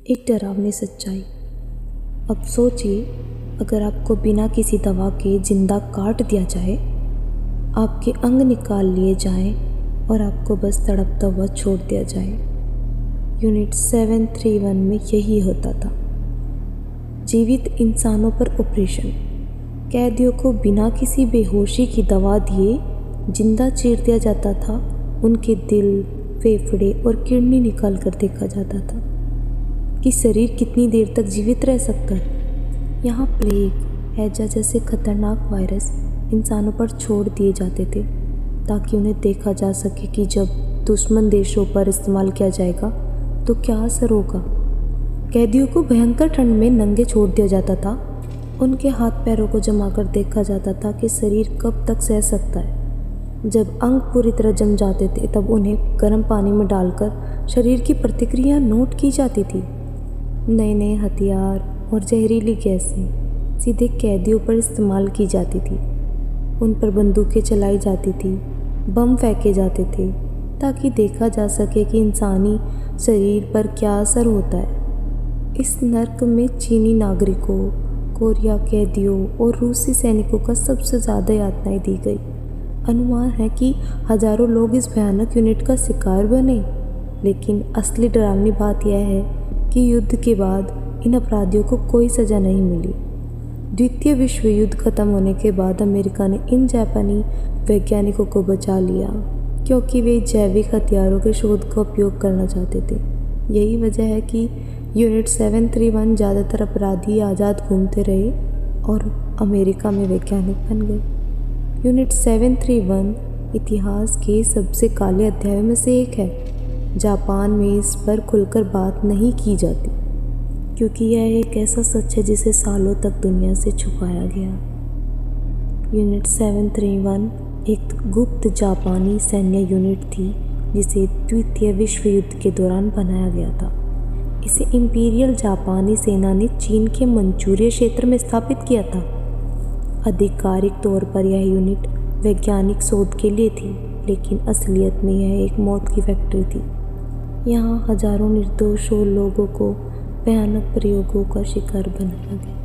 एक डरावनी सच्चाई। अब सोचिए, अगर आपको बिना किसी दवा के जिंदा काट दिया जाए, आपके अंग निकाल लिए जाएं और आपको बस तड़पता हुआ छोड़ दिया जाए। यूनिट 731 में यही होता था। जीवित इंसानों पर ऑपरेशन। कैदियों को बिना किसी बेहोशी की दवा दिए जिंदा चीर दिया जाता था। उनके दिल, फेफड़े और किडनी निकाल कर देखा जाता था कि शरीर कितनी देर तक जीवित रह सकता है। यहाँ प्लेग, हैजा जैसे खतरनाक वायरस इंसानों पर छोड़ दिए जाते थे ताकि उन्हें देखा जा सके कि जब दुश्मन देशों पर इस्तेमाल किया जाएगा तो क्या असर होगा। कैदियों को भयंकर ठंड में नंगे छोड़ दिया जाता था। उनके हाथ पैरों को जमाकर देखा जाता था कि शरीर कब तक सह सकता है। जब अंग पूरी तरह जम जाते थे तब उन्हें गर्म पानी में डालकर शरीर की प्रतिक्रिया नोट की जाती थी। नए नए हथियार और जहरीली गैसें सीधे कैदियों पर इस्तेमाल की जाती थी। उन पर बंदूकें चलाई जाती थी, बम फेंके जाते थे ताकि देखा जा सके कि इंसानी शरीर पर क्या असर होता है। इस नर्क में चीनी नागरिकों, कोरिया कैदियों और रूसी सैनिकों का सबसे ज़्यादा यातनाएं दी गई। अनुमान है कि हजारों लोग इस भयानक यूनिट का शिकार बने। लेकिन असली डरावनी बात यह है कि युद्ध के बाद इन अपराधियों को कोई सज़ा नहीं मिली। द्वितीय विश्व युद्ध खत्म होने के बाद अमेरिका ने इन जापानी वैज्ञानिकों को बचा लिया क्योंकि वे जैविक हथियारों के शोध का उपयोग करना चाहते थे। यही वजह है कि यूनिट 731 ज़्यादातर अपराधी आज़ाद घूमते रहे और अमेरिका में वैज्ञानिक बन गए। यूनिट 731 इतिहास के सबसे काले अध्यायों में से एक है। जापान में इस पर खुलकर बात नहीं की जाती क्योंकि यह एक ऐसा सच है जिसे सालों तक दुनिया से छुपाया गया। यूनिट 731 एक गुप्त जापानी सैन्य यूनिट थी जिसे द्वितीय विश्व युद्ध के दौरान बनाया गया था। इसे इंपीरियल जापानी सेना ने चीन के मंचूरिया क्षेत्र में स्थापित किया था। आधिकारिक तौर पर यह यूनिट वैज्ञानिक शोध के लिए थी, लेकिन असलियत में यह एक मौत की फैक्ट्री थी। यहाँ हजारों निर्दोष लोगों को भयानक प्रयोगों का शिकार बनाया गया।